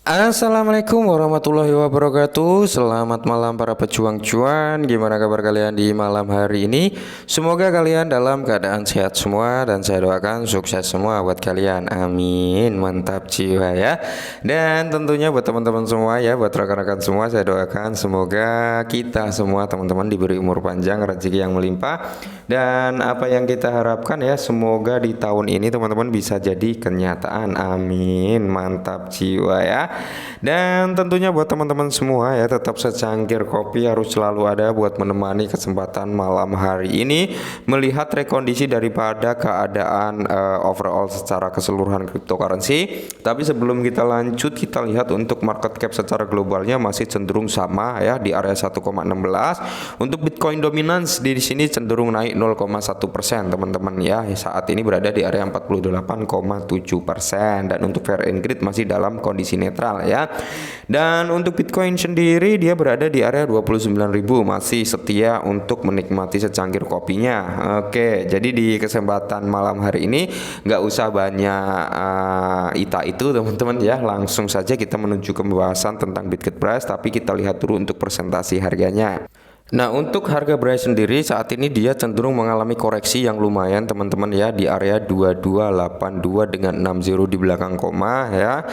Assalamualaikum warahmatullahi wabarakatuh. Selamat malam para pejuang cuan. Gimana kabar kalian di malam hari ini? Semoga kalian dalam keadaan sehat semua dan saya doakan sukses semua buat kalian. Amin. Mantap jiwa ya. Dan tentunya buat teman-teman semua ya, buat rekan-rekan semua saya doakan semoga kita semua teman-teman diberi umur panjang, rezeki yang melimpah, dan apa yang kita harapkan ya semoga di tahun ini teman-teman bisa jadi kenyataan. Amin. Mantap jiwa ya. Dan tentunya buat teman-teman semua ya, tetap secangkir kopi harus selalu ada buat menemani kesempatan malam hari ini melihat rekondisi daripada keadaan overall secara keseluruhan cryptocurrency. Tapi sebelum kita lanjut, kita lihat untuk market cap secara globalnya masih cenderung sama ya di area 1,16. Untuk Bitcoin dominance di sini cenderung naik 0,1% teman-teman ya. Saat ini berada di area 48,7%, dan untuk fair and greed masih dalam kondisi netral ya. Dan untuk Bitcoin sendiri dia berada di area 29.000, masih setia untuk menikmati secangkir kopinya. Oke, jadi di kesempatan malam hari ini nggak usah banyak ita itu teman-teman ya, langsung saja kita menuju ke pembahasan tentang Bitget Price, tapi kita lihat dulu untuk presentasi harganya. Nah, untuk harga Bryce sendiri saat ini dia cenderung mengalami koreksi yang lumayan teman-teman ya, di area 2282 dengan 60 di belakang koma ya.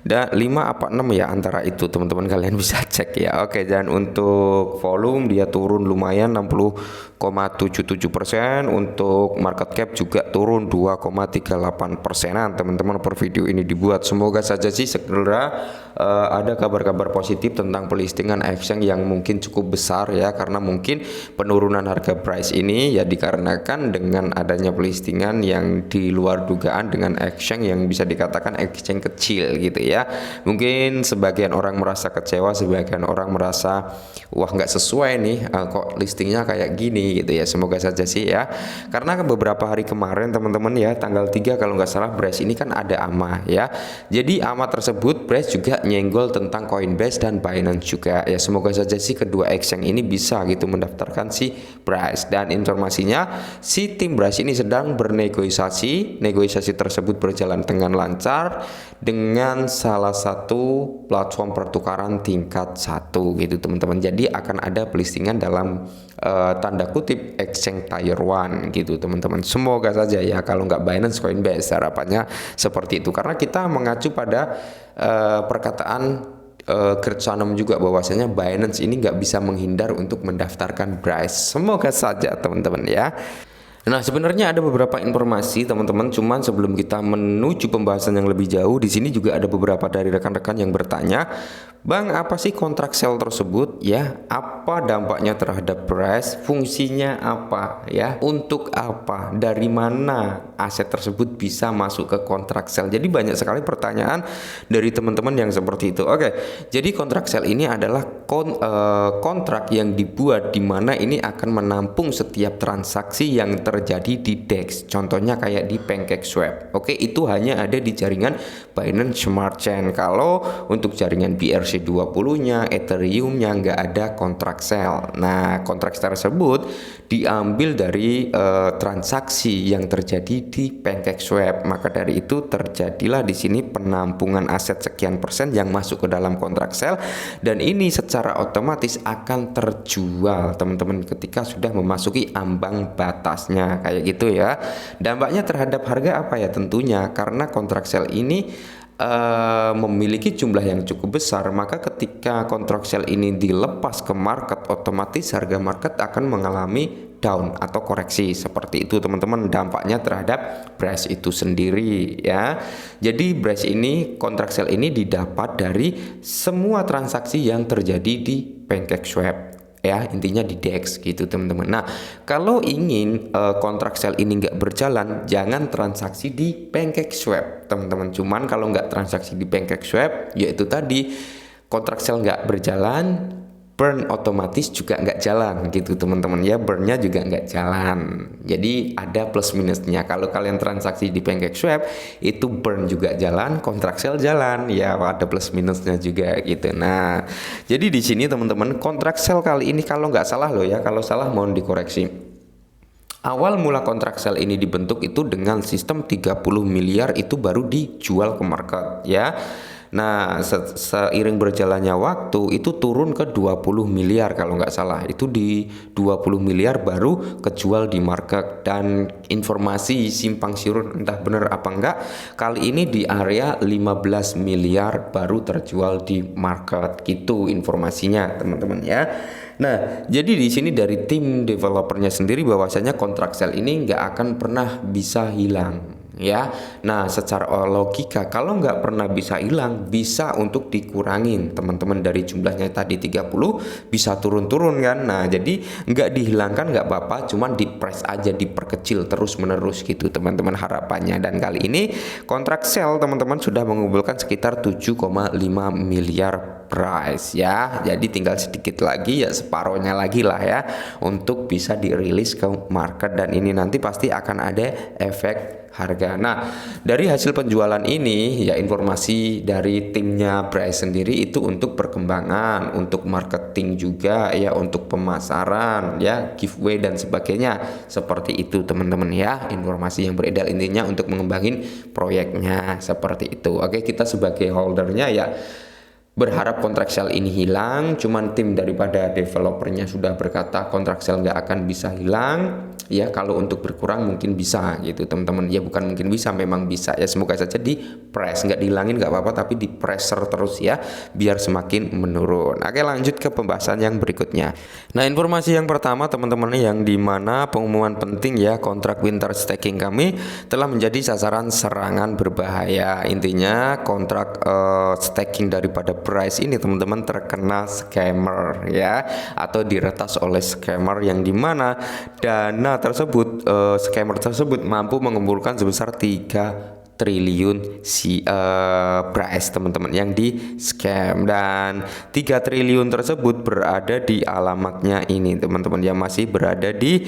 Dan 5 apa 6 ya antara itu teman-teman, kalian bisa cek ya. Oke, dan untuk volume dia turun lumayan 60,77%. Untuk market cap juga turun 2,38%an teman-teman per video ini dibuat. Semoga saja sih segera ada kabar-kabar positif tentang pelistingan exchange yang mungkin cukup besar ya, karena mungkin penurunan harga price ini ya dikarenakan dengan adanya pelistingan yang di luar dugaan dengan exchange yang bisa dikatakan exchange kecil gitu ya. Mungkin sebagian orang merasa kecewa, sebagian orang merasa wah nggak sesuai nih, kok listingnya kayak gini gitu ya. Semoga saja sih ya, karena beberapa hari kemarin teman-teman ya, tanggal 3 kalau nggak salah, Bryce ini kan ada AMA ya. Jadi AMA tersebut Bryce juga nyenggol tentang Coinbase dan Binance juga ya. Semoga saja sih kedua exchange ini bisa gitu mendaftarkan si Bryce, dan informasinya si tim Bryce ini sedang bernegosiasi. Negosiasi tersebut berjalan dengan lancar dengan salah satu platform pertukaran tingkat 1 gitu teman-teman. Jadi akan ada pelistingan dalam tanda kutip exchange tier 1 gitu teman-teman. Semoga saja ya, kalau nggak Binance, Coinbase, harapannya seperti itu, karena kita mengacu pada perkataan Kurt Sanem juga bahwasanya Binance ini nggak bisa menghindar untuk mendaftarkan Bryce. Semoga saja teman-teman ya. Nah, sebenarnya ada beberapa informasi teman-teman, cuman sebelum kita menuju pembahasan yang lebih jauh, di sini juga ada beberapa dari rekan-rekan yang bertanya, "Bang, apa sih kontrak sell tersebut ya? Apa dampaknya terhadap price? Fungsinya apa ya? Untuk apa? Dari mana aset tersebut bisa masuk ke kontrak sell?" Jadi banyak sekali pertanyaan dari teman-teman yang seperti itu. Oke, jadi kontrak sell ini adalah kontrak yang dibuat di mana ini akan menampung setiap transaksi yang terjadi di DEX. Contohnya kayak di PancakeSwap. Oke, itu hanya ada di jaringan Binance Smart Chain. Kalau untuk jaringan BRC20-nya, Ethereum-nya nggak ada kontrak sell. Nah, kontrak sell tersebut diambil dari transaksi yang terjadi di PancakeSwap. Maka dari itu terjadilah di sini penampungan aset sekian persen yang masuk ke dalam kontrak sell, dan ini secara otomatis akan terjual teman-teman ketika sudah memasuki ambang batasnya kayak gitu ya. Dampaknya terhadap harga apa ya? Tentunya karena kontrak sell ini memiliki jumlah yang cukup besar, maka ketika kontrak sell ini dilepas ke market, otomatis harga market akan mengalami down atau koreksi seperti itu teman-teman. Dampaknya terhadap Bryce itu sendiri ya. Jadi Bryce ini, kontrak sell ini didapat dari semua transaksi yang terjadi di PancakeSwap ya, intinya di DEX gitu teman-teman. Nah, kalau ingin kontrak sell ini nggak berjalan, jangan transaksi di PancakeSwap teman-teman. Cuman kalau nggak transaksi di PancakeSwap, yaitu tadi kontrak sell nggak berjalan, burn otomatis juga nggak jalan gitu teman-teman ya. Burnnya juga nggak jalan, jadi ada plus minusnya. Kalau kalian transaksi di PancakeSwap itu burn juga jalan, kontrak sell jalan ya, ada plus minusnya juga gitu. Nah, jadi di sini teman-teman, kontrak sell kali ini kalau nggak salah loh ya, kalau salah mohon dikoreksi, awal mula kontrak sell ini dibentuk itu dengan sistem 30 miliar itu baru dijual ke market ya. Nah, seiring berjalannya waktu itu turun ke 20 miliar kalau nggak salah. Itu di 20 miliar baru kejual di market, dan informasi simpang siur entah benar apa enggak, kali ini di area 15 miliar baru terjual di market. Gitu informasinya, teman-teman ya. Nah, jadi di sini dari tim developernya sendiri bahwasanya kontrak sell ini nggak akan pernah bisa hilang ya. Nah, secara logika kalau nggak pernah bisa hilang, bisa untuk dikurangin teman-teman, dari jumlahnya tadi 30 bisa turun-turun kan. Nah, jadi nggak dihilangkan nggak apa-apa, cuman di press aja, diperkecil terus menerus gitu teman-teman harapannya. Dan kali ini kontrak sell teman-teman sudah mengumpulkan sekitar 7,5 miliar price ya. Jadi tinggal sedikit lagi ya, separohnya lagi lah ya, untuk bisa dirilis ke market, dan ini nanti pasti akan ada efek harga. Nah, dari hasil penjualan ini ya, informasi dari timnya Bryce sendiri itu untuk perkembangan, untuk marketing juga ya, untuk pemasaran ya, giveaway dan sebagainya. Seperti itu teman-teman ya, informasi yang beredar intinya untuk mengembangin proyeknya seperti itu. Oke, kita sebagai holdernya ya berharap kontrak sell ini hilang, cuman tim daripada developernya sudah berkata kontrak sell nggak akan bisa hilang ya. Kalau untuk berkurang mungkin bisa gitu teman-teman ya, bukan mungkin bisa, memang bisa ya. Semoga saja di press, nggak dihilangin nggak apa-apa, tapi di pressure terus ya, biar semakin menurun. Oke, lanjut ke pembahasan yang berikutnya. Nah, informasi yang pertama teman-teman, yang dimana pengumuman penting ya, kontrak winter staking kami telah menjadi sasaran serangan berbahaya. Intinya kontrak staking daripada Bryce ini teman-teman terkena scammer ya, atau diretas oleh scammer, yang dimana dana tersebut scammer tersebut mampu mengumpulkan sebesar 3 triliun Bryce teman-teman yang di scam, dan 3 triliun tersebut berada di alamatnya ini teman-teman, yang masih berada di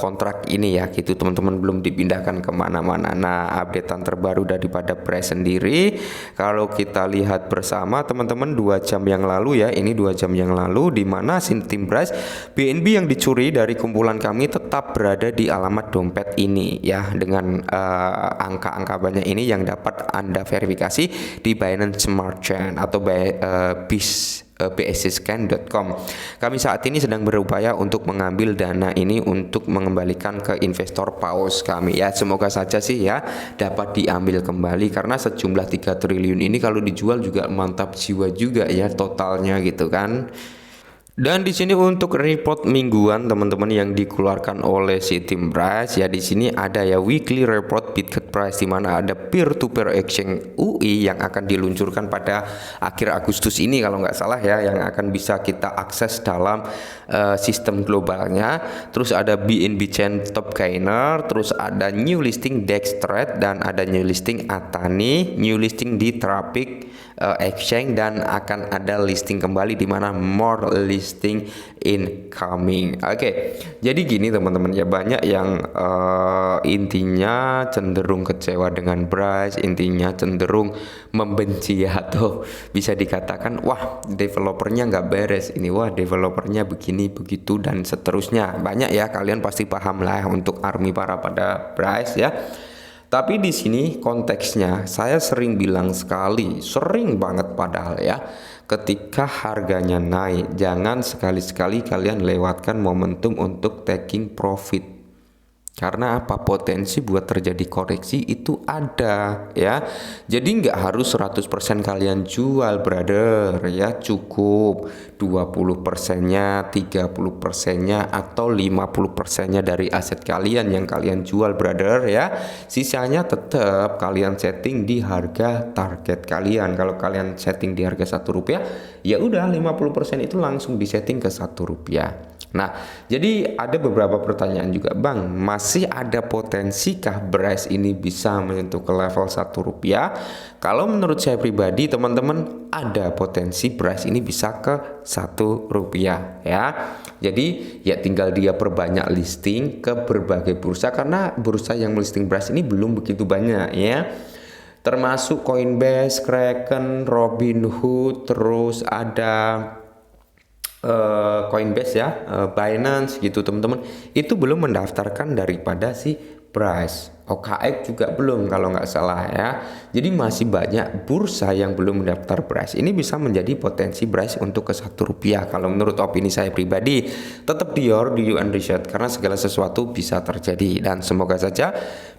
kontrak ini ya gitu teman-teman, belum dipindahkan kemana-mana. Nah, updatean terbaru daripada Bryce sendiri kalau kita lihat bersama teman-teman 2 jam yang lalu ya, ini 2 jam yang lalu, di mana tim Bryce BNB yang dicuri dari kumpulan kami tetap berada di alamat dompet ini ya, dengan angka banyak ini yang dapat Anda verifikasi di Binance Smart Chain atau bscscan.com. Kami saat ini sedang berupaya untuk mengambil dana ini untuk mengembalikan ke investor paus kami ya. Semoga saja sih ya dapat diambil kembali, karena sejumlah 3 triliun ini kalau dijual juga mantap jiwa juga ya totalnya gitu kan. Dan di sini untuk report mingguan teman-teman yang dikeluarkan oleh si tim Bryce ya, di sini ada ya weekly report Bitget Price, di mana ada peer to peer exchange UI yang akan diluncurkan pada akhir Agustus ini kalau nggak salah ya, yang akan bisa kita akses dalam sistem globalnya. Terus ada BNB Chain Top Gainer, terus ada new listing Dextrade, dan ada new listing Atani, new listing di Traffic exchange, dan akan ada listing kembali di mana more listing incoming. Oke, jadi gini teman-teman ya, banyak yang intinya cenderung kecewa dengan Bryce, intinya cenderung membenci ya, atau bisa dikatakan wah developernya nggak beres ini, wah developernya begini begitu dan seterusnya. Banyak ya, kalian pasti paham lah untuk army para pada Bryce ya. Tapi di sini konteksnya saya sering bilang sekali, sering banget padahal ya, ketika harganya naik jangan sekali-sekali kalian lewatkan momentum untuk taking profit. Karena apa? Potensi buat terjadi koreksi itu ada ya. Jadi nggak harus 100% kalian jual brother ya, cukup 20%-nya, 30%-nya, atau 50%-nya dari aset kalian yang kalian jual brother ya. Sisanya tetap kalian setting di harga target kalian. Kalau kalian setting di harga Rp1, ya udah 50% itu langsung disetting ke Rp1. Nah, jadi ada beberapa pertanyaan juga, Bang, masih ada potensikah Bryce ini bisa menyentuh ke level Rp1? Kalau menurut saya pribadi teman-teman, ada potensi Bryce ini bisa ke Rp1 ya. Jadi ya tinggal dia perbanyak listing ke berbagai bursa, karena bursa yang melisting Bryce ini belum begitu banyak ya. Termasuk Coinbase, Kraken, Robinhood, terus ada Coinbase ya, Binance gitu teman-teman, itu belum mendaftarkan daripada si Bryce. OKX juga belum kalau nggak salah ya. Jadi masih banyak bursa yang belum mendaftar beras. Ini bisa menjadi potensi beras untuk ke Rp1. Kalau menurut opini saya pribadi, tetap di UN Research karena segala sesuatu bisa terjadi. Dan semoga saja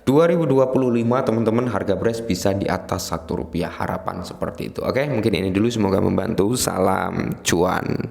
2025 teman-teman harga beras bisa di atas Rp1. Harapan seperti itu. Oke, mungkin ini dulu, semoga membantu. Salam cuan.